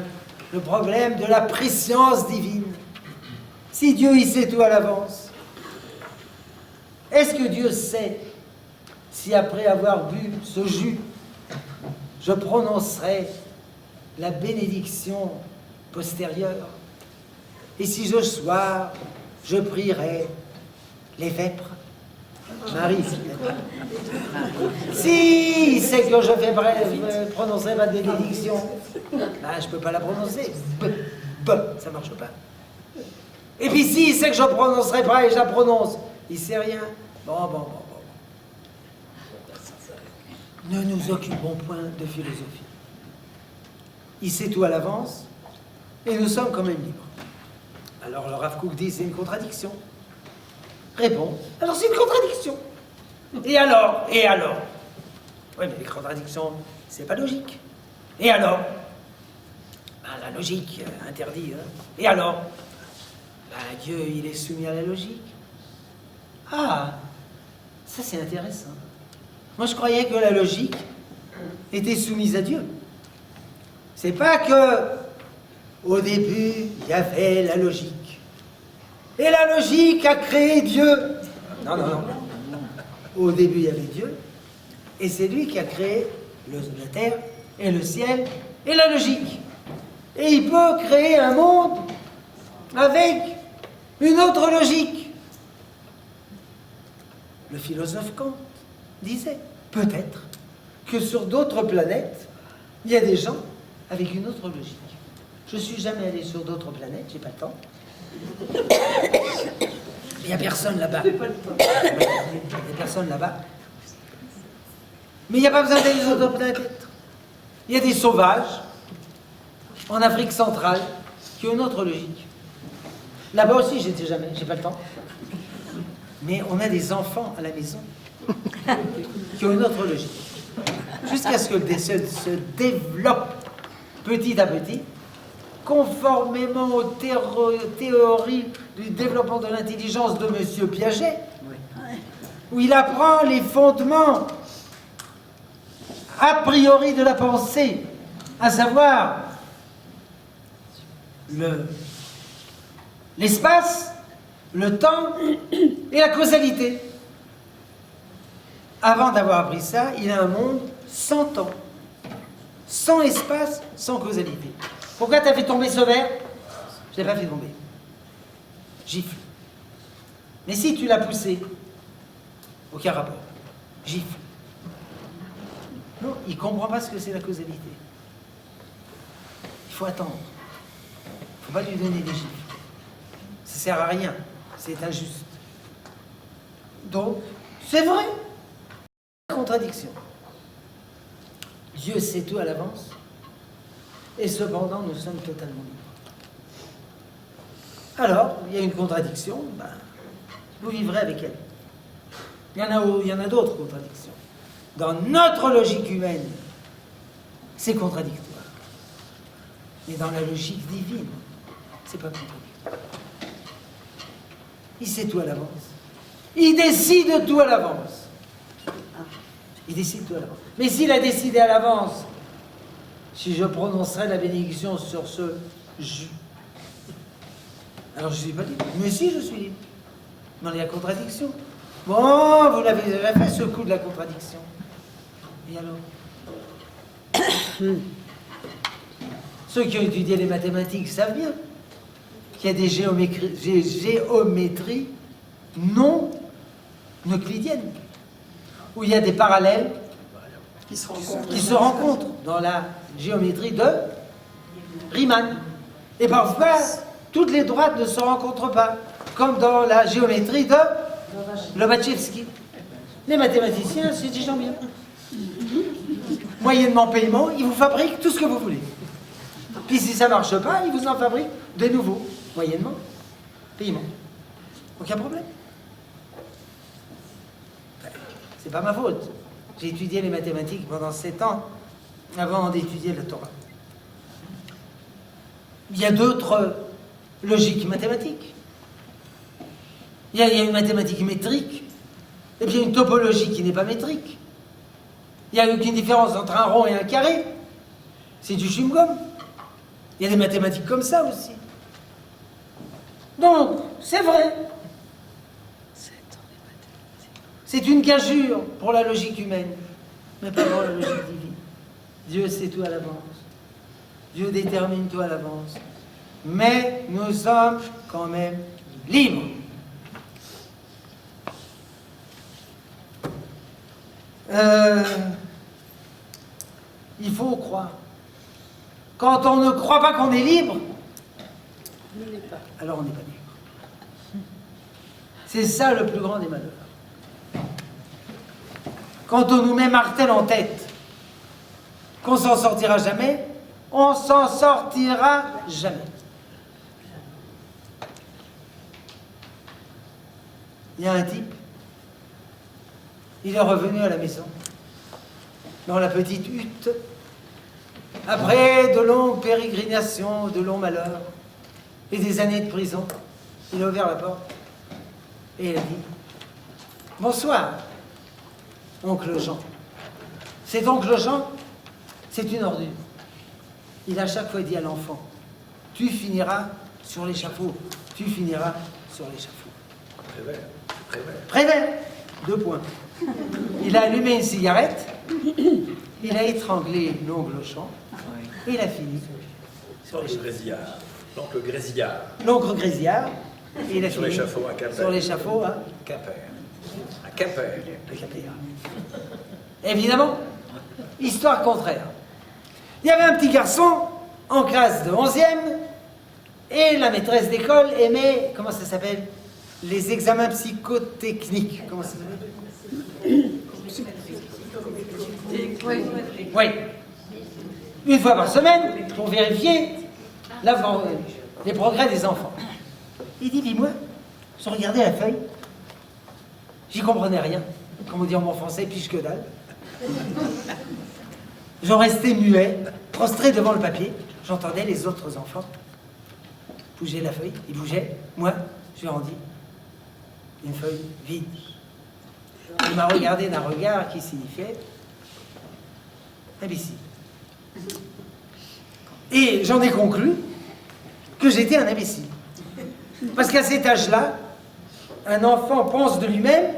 le problème de la préscience divine. Si Dieu, il sait tout à l'avance, est-ce que Dieu sait si après avoir bu ce jus, je prononcerai la bénédiction postérieure? Et si ce soir, je prierai les vêpres? Marie, si il sait que je vais prononcer ma bénédiction, ben, je ne peux pas la prononcer. Ça ne marche pas. Et puis si il sait que je ne prononcerai pas et je la prononce, il ne sait rien. Bon. Ne nous occupons point de philosophie. Il sait tout à l'avance et nous sommes quand même libres. Alors le Rav Kook dit c'est une contradiction. Réponds. Alors c'est une contradiction. Et alors? Et alors? Oui, mais les contradictions, c'est pas logique. Et alors? Ben, la logique interdit. Hein. Et alors? Ben, Dieu, il est soumis à la logique. Ah, ça c'est intéressant. Moi, je croyais que la logique était soumise à Dieu. C'est pas que, au début, il y avait la logique. Et la logique a créé Dieu. Non, non, non. Au début, il y avait Dieu. Et c'est lui qui a créé la terre et le ciel et la logique. Et il peut créer un monde avec une autre logique. Le philosophe Kant disait, peut-être, que sur d'autres planètes, il y a des gens avec une autre logique. Je ne suis jamais allé sur d'autres planètes, j'ai pas le temps. Il n'y a personne là-bas. Il n'y a personne là-bas. Mais il n'y a pas besoin d'aller sur d'autres planètes. Il y a des sauvages en Afrique centrale qui ont une autre logique. Là-bas aussi, j'étais jamais, j'ai pas le temps. Mais on a des enfants à la maison qui ont une autre logique. Jusqu'à ce que le décès se développe petit à petit, conformément aux théories du développement de l'intelligence de M. Piaget, où il apprend les fondements a priori de la pensée, à savoir l'espace, le temps et la causalité. Avant d'avoir appris ça, il a un monde sans temps, sans espace, sans causalité. Pourquoi tu as fait tomber ce verre? Je ne l'ai pas fait tomber. Gifle. Mais si tu l'as poussé, aucun rapport. Gifle. Non, il ne comprend pas ce que c'est la causalité. Il faut attendre. Il ne faut pas lui donner des gifles. Ça ne sert à rien. C'est injuste. Donc, c'est vrai. Contradiction. Dieu sait tout à l'avance, et cependant, nous sommes totalement libres. Alors, il y a une contradiction, ben, vous vivrez avec elle. Il y en a d'autres contradictions. Dans notre logique humaine, c'est contradictoire. Mais dans la logique divine, c'est pas contradictoire. Il sait tout à l'avance. Il décide tout à l'avance. Il décide tout à l'avance. Mais s'il a décidé à l'avance, si je prononcerai la bénédiction sur ce jus, alors je ne suis pas libre. Mais si, je suis libre. Dans la contradiction. Bon, vous l'avez déjà fait, ce coup de la contradiction. Et alors? Ceux qui ont étudié les mathématiques savent bien qu'il y a des géométries non euclidiennes, où il y a des parallèles qui se rencontrent dans la géométrie de Riemann. Et parfois, toutes les droites ne se rencontrent pas, comme dans la géométrie de Lobachevsky. Les mathématiciens, c'est des gens bien. Moyennement paiement, ils vous fabriquent tout ce que vous voulez. Puis si ça ne marche pas, ils vous en fabriquent de nouveau, moyennement paiement. Aucun problème. C'est pas ma faute. J'ai étudié les mathématiques pendant 7 ans avant d'étudier la Torah. Il y a d'autres logiques mathématiques. Il y a une mathématique métrique, et puis il y a une topologie qui n'est pas métrique. Il n'y a aucune différence entre un rond et un carré. C'est du chewing-gum. Il y a des mathématiques comme ça aussi. Donc, c'est vrai. C'est une gageure pour la logique humaine, mais pas pour la logique divine. Dieu sait tout à l'avance. Dieu détermine tout à l'avance. Mais nous sommes quand même libres. Il faut croire. Quand on ne croit pas qu'on est libre, alors on n'est pas libre. C'est ça le plus grand des malheurs. Quand on nous met martel en tête qu'on s'en sortira jamais, on s'en sortira jamais. Il y a un type il est revenu à la maison, dans la petite hutte. Après de longues pérégrinations, de longs malheurs et des années de prison, il a ouvert la porte et il a dit « Bonsoir, oncle Jean. » Cet oncle Jean, c'est une ordure. Il a chaque fois dit à l'enfant « Tu finiras sur l'échafaud, tu finiras sur l'échafaud. » Prévert. Prévert. Prévert, 2 points. Il a allumé une cigarette, il a étranglé l'oncle Jean et il a fini sur l'échafaud. Grésillard. L'oncle Grésillard. L'oncle Grésillard, et il a Sur fini l'échafaud à Quimper. sur l'échafaud à Quimper. À Quimper. Quimper. Évidemment, histoire contraire. Il y avait un petit garçon en classe de 11e et la maîtresse d'école aimait, comment ça s'appelle, les examens psychotechniques. Comment ça s'appelle? Oui. Une fois par semaine, pour vérifier les progrès des enfants. Il dit, dis-moi, je regardais la feuille, j'y comprenais rien. Comme on dit en bon français, piche que dalle. J'en restais muet, prostré devant le papier. J'entendais les autres enfants bouger la feuille. Ils bougeaient. Moi, je lui ai rendu une feuille vide. Il m'a regardé d'un regard qui signifiait imbécile. Et j'en ai conclu que j'étais un imbécile. Parce qu'à cet âge-là, un enfant pense de lui-même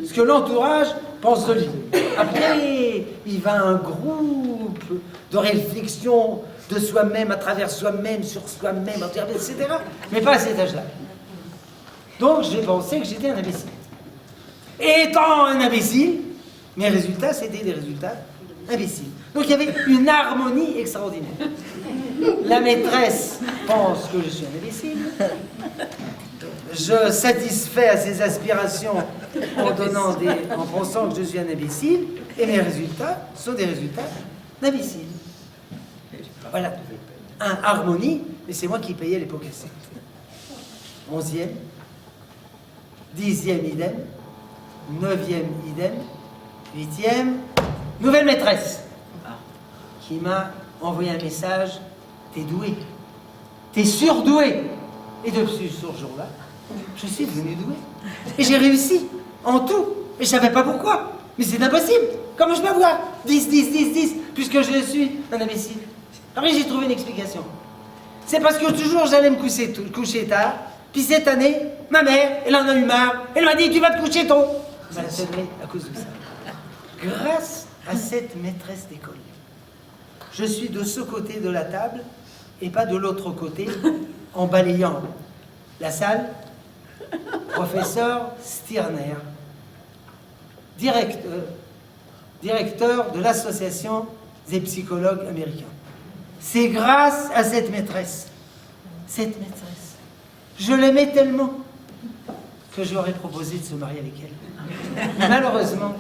ce que l'entourage pense de lui. Après, il va à un groupe de réflexion de soi-même, à travers soi-même, sur soi-même, etc. Mais pas à cet âge-là. Donc j'ai pensé que j'étais un imbécile. Et étant un imbécile, mes résultats, c'était des résultats imbéciles. Donc il y avait une harmonie extraordinaire. La maîtresse pense que je suis un imbécile. Je satisfais à ses aspirations en pensant que je suis un imbécile. Et mes résultats sont des résultats d'imbécile. Voilà. Harmonie, mais c'est moi qui payais les pots cassés. 11e, 10e idem, 9e idem, 8e, nouvelle maîtresse qui m'a envoyé un message, t'es doué, t'es surdoué. Et depuis ce jour-là, je suis devenu doué. Et j'ai réussi en tout. Et je savais pas pourquoi. Mais c'est impossible. Comment je peux avoir 10, 10, 10, 10, puisque je suis un imbécile. Après, j'ai trouvé une explication. C'est parce que toujours j'allais me coucher tard. Puis cette année, ma mère, elle en a eu marre. Elle m'a dit, tu vas te coucher tôt. Ça a sonné à cause de ça. Grâce à cette maîtresse d'école, je suis de ce côté de la table et pas de l'autre côté en balayant la salle. Professeur Stirner, directeur de l'association des psychologues américains. C'est grâce à cette maîtresse, je l'aimais tellement que je leur ai proposé de se marier avec elle. Malheureusement,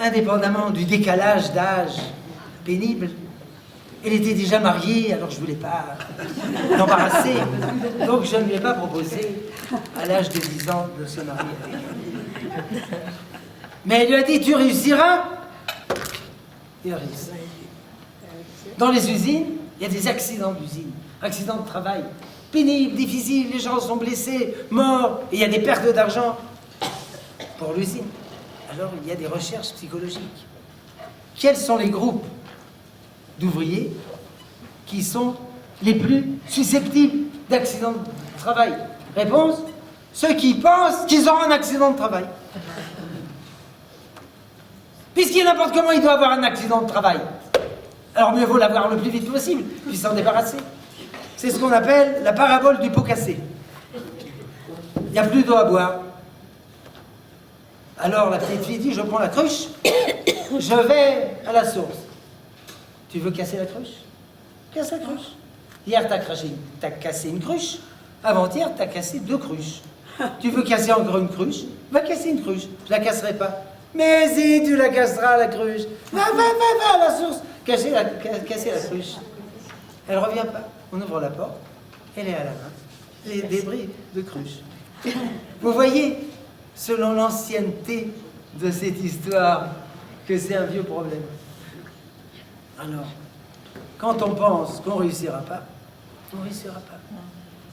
indépendamment du décalage d'âge pénible, elle était déjà mariée, alors je ne voulais pas l'embarrasser. Donc je ne lui ai pas proposé, à l'âge de 10 ans, de se marier avec elle. Mais elle lui a dit, tu réussiras. Il a réussi. Dans les usines, il y a des accidents d'usine, accidents de travail, pénibles, difficiles, les gens sont blessés, morts, et il y a des pertes d'argent pour l'usine. Alors il y a des recherches psychologiques. Quels sont les groupes d'ouvriers qui sont les plus susceptibles d'accidents de travail? Réponse, ceux qui pensent qu'ils auront un accident de travail. Puisqu'il n'importe comment, il doit avoir un accident de travail. Alors mieux vaut l'avoir le plus vite possible, puis s'en débarrasser. C'est ce qu'on appelle la parabole du pot cassé. Il n'y a plus d'eau à boire. Alors la petite fille dit, je prends la cruche, je vais à la source. Tu veux casser la cruche? Casse la cruche. Hier, t'as cassé une cruche. Avant-hier, t'as cassé 2 cruches. Tu veux casser encore une cruche? Va casser une cruche. Je la casserai pas. Mais si, tu la casseras, la cruche. Va à la source. Casser la cruche. Elle revient pas. On ouvre la porte. Elle est à la main. Les débris de cruche. Vous voyez, selon l'ancienneté de cette histoire que c'est un vieux problème. Alors, quand on pense qu'on ne réussira pas, on ne réussira pas.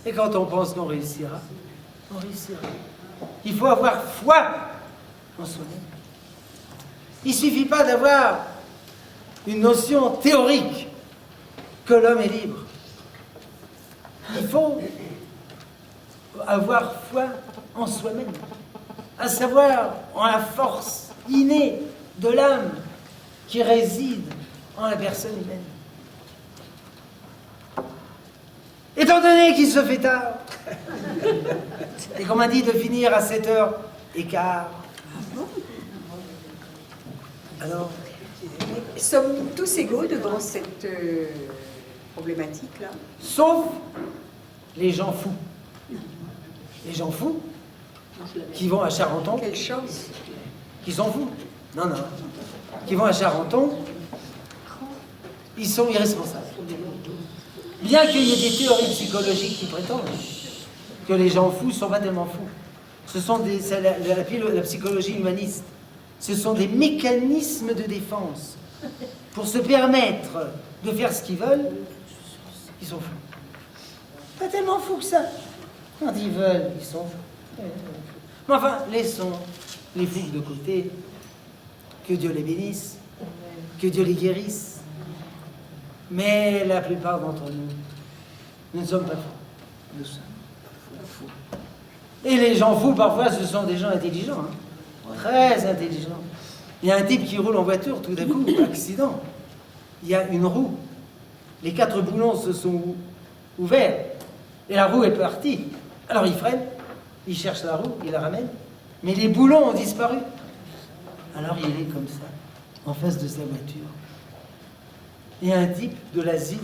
Et quand on pense qu'on réussira, on réussira. Il faut avoir foi en soi-même. Il ne suffit pas d'avoir une notion théorique que l'homme est libre. Il faut avoir foi en soi-même, à savoir en la force innée de l'âme qui réside en la personne humaine. Étant donné qu'il se fait tard, et qu'on m'a dit de finir à 7h15, alors, Sommes-nous tous égaux devant cette problématique-là? sauf les gens fous. Les gens fous qui vont à Charenton, Quelle chance! qui sont fous. Non, non. Qui vont à Charenton, ils sont irresponsables. Bien qu'il y ait des théories psychologiques qui prétendent que les gens fous ne sont pas tellement fous. Ce sont c'est la psychologie humaniste. Ce sont des mécanismes de défense pour se permettre de faire ce qu'ils veulent. Ils sont fous. Pas tellement fous que ça. Quand ils veulent, ils sont fous. Mais enfin, laissons les fous de côté. Que Dieu les bénisse. Que Dieu les guérisse. Mais la plupart d'entre nous, nous ne sommes pas fous. Nous sommes fous. Et les gens fous, parfois, ce sont des gens intelligents. Hein. Très intelligent. Il y a un type qui roule en voiture, tout d'un coup, accident. Il y a une roue. Les 4 boulons se sont ouverts. Et la roue est partie. Alors il freine, il cherche la roue, il la ramène. Mais les boulons ont disparu. Alors il est comme ça, en face de sa voiture. Il y a un type de l'asile,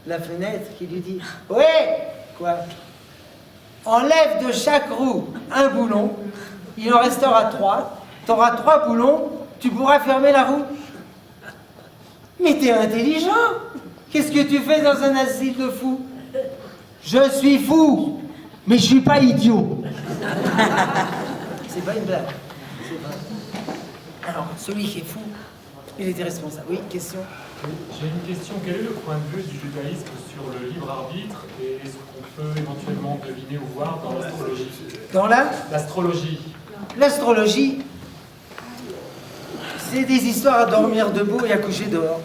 la fenêtre, qui lui dit « Ouais, quoi? Enlève de chaque roue un boulon. Il en restera 3. Tu auras 3 boulons, tu pourras fermer la roue. » Mais t'es intelligent. Qu'est-ce que tu fais dans un asile de fous? Je suis fou, mais je suis pas idiot. C'est pas une blague. C'est vrai. Alors, celui qui est fou, il était responsable. Oui, question? J'ai une question. Quel est le point de vue du judaïsme sur le libre arbitre et ce qu'on peut éventuellement deviner ou voir dans l'astrologie? Dans l'astrologie. L'astrologie, c'est des histoires à dormir debout et à coucher dehors.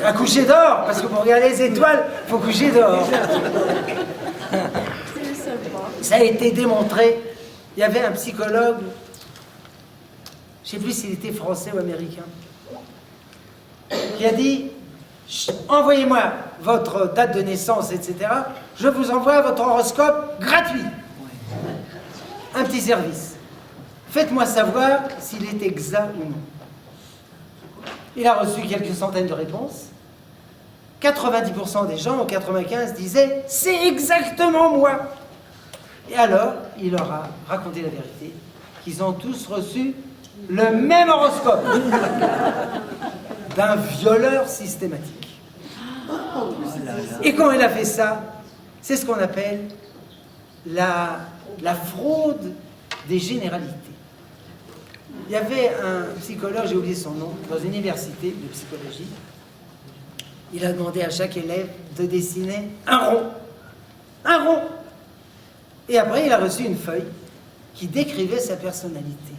À coucher dehors, parce que pour regarder les étoiles, il faut coucher dehors. Ça a été démontré. Il y avait un psychologue, je ne sais plus s'il était français ou américain, qui a dit « Envoyez-moi votre date de naissance, etc. Je vous envoie votre horoscope gratuit. » Un petit service. Faites-moi savoir s'il est exact ou non. Il a reçu quelques centaines de réponses. 90% des gens, ou 95%, disaient « C'est exactement moi !» Et alors, il leur a raconté la vérité, qu'ils ont tous reçu le même horoscope d'un violeur systématique. Et quand il a fait ça, c'est ce qu'on appelle la fraude des généralités. Il y avait un psychologue, j'ai oublié son nom, dans une université de psychologie. Il a demandé à chaque élève de dessiner un rond. Un rond. Et après, il a reçu une feuille qui décrivait sa personnalité.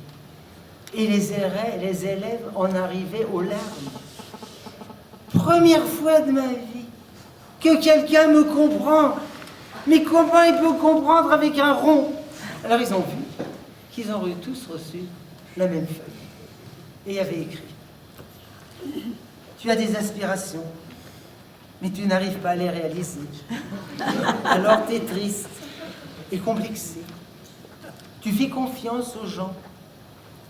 Et les élèves en arrivaient aux larmes. Première fois de ma vie que quelqu'un me comprend. Mais comment il peut comprendre avec un rond? Alors ils ont vu qu'ils ont tous reçu la même feuille. Et il y avait écrit « Tu as des aspirations, mais tu n'arrives pas à les réaliser. Alors tu es triste et complexé. Tu fais confiance aux gens,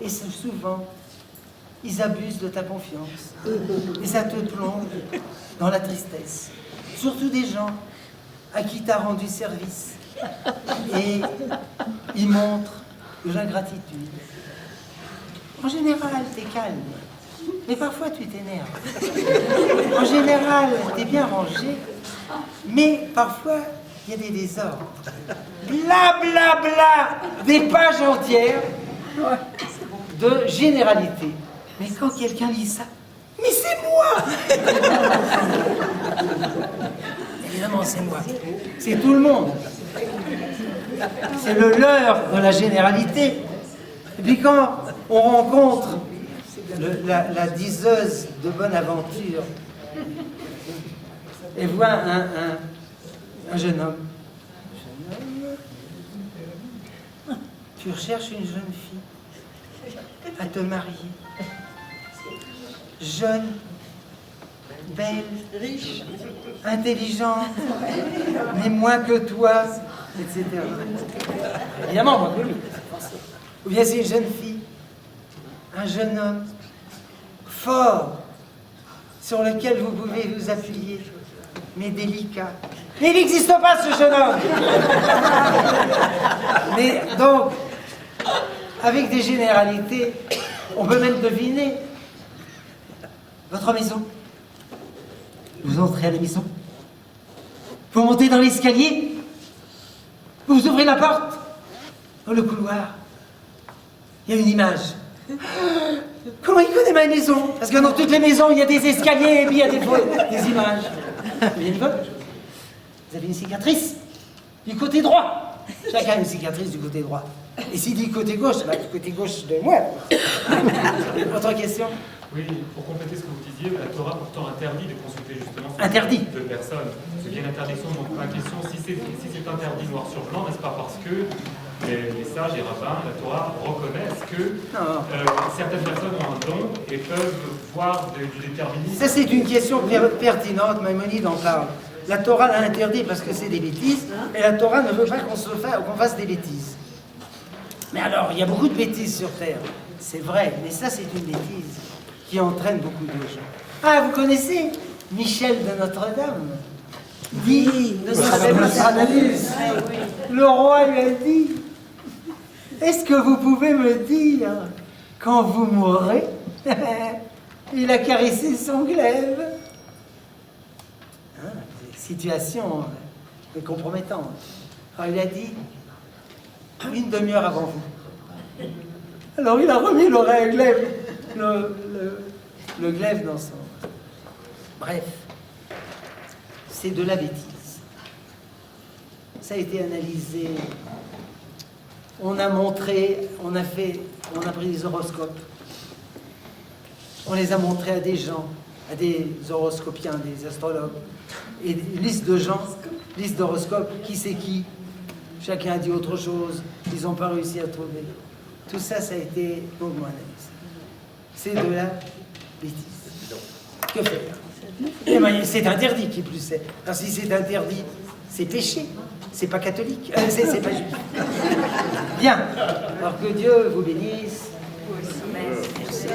et souvent, ils abusent de ta confiance. Et ça te plonge dans la tristesse. Surtout des gens à qui tu as rendu service. Et ils montrent de l'ingratitude. En général, tu es calme. Mais parfois, tu t'énerves. En général, tu es bien rangé. Mais parfois, il y a des désordres. Bla, bla, bla. Des pages entières de généralité. Mais quand quelqu'un lit ça, mais c'est moi! Évidemment, c'est moi. C'est tout le monde. C'est le leurre de la généralité. Et puis quand on rencontre la diseuse de bonne aventure et voit un jeune homme, tu recherches une jeune fille à te marier. Jeune, belle, riche, intelligente, mais moins que toi, etc. Évidemment, moins que lui. Ou bien c'est une jeune fille, un jeune homme, fort, sur lequel vous pouvez vous appuyer, mais délicat. Mais il n'existe pas ce jeune homme. Mais donc, avec des généralités, on peut même deviner. Votre maison. Vous entrez à la maison. Vous montez dans l'escalier. Vous ouvrez la porte. Dans le couloir, il y a une image. Comment il connaît ma maison? Parce que dans toutes les maisons, il y a des escaliers et puis il y a des images. Vous avez une cicatrice du côté droit. Chacun a une cicatrice du côté droit. Et s'il dit côté gauche, bah, du côté gauche de moi. Autre question? Oui, pour compléter ce que vous disiez, la Torah pourtant interdit de consulter justement ce Interdit. type de personnes. C'est bien l'interdiction, donc la question, si c'est interdit noir sur blanc, n'est-ce pas parce que les sages et rabbins, la Torah, reconnaissent que certaines personnes ont un don et peuvent voir du déterminisme? Ça, c'est une question pertinente, Maïmonide en parle. La Torah l'a interdit parce que c'est des bêtises, et la Torah ne veut pas qu'on fasse des bêtises. Mais alors, il y a beaucoup de bêtises sur Terre, c'est vrai, mais ça, c'est une bêtise qui entraîne beaucoup de gens. Ah, vous connaissez Michel de Notre-Dame? Dit, avec notre analyse, le roi lui a dit, est-ce que vous pouvez me dire, quand vous mourrez, il a caressé son glaive? Situation compromettante. Alors il a dit, une demi-heure avant vous. Alors il a remis le glaive dans son... Bref, c'est de la bêtise. Ça a été analysé. On a montré, on a pris des horoscopes. On les a montrés à des gens, à des horoscopiens, des astrologues. Et liste de gens, liste d'horoscopes, qui c'est qui? Chacun a dit autre chose, ils n'ont pas réussi à trouver. Tout ça, ça a été longuement analysé. C'est de la bêtise. Que faire? Eh ben, c'est interdit qui plus est. Alors si c'est interdit, c'est péché. C'est pas catholique. C'est pas juif. Bien. Alors que Dieu vous bénisse. Merci.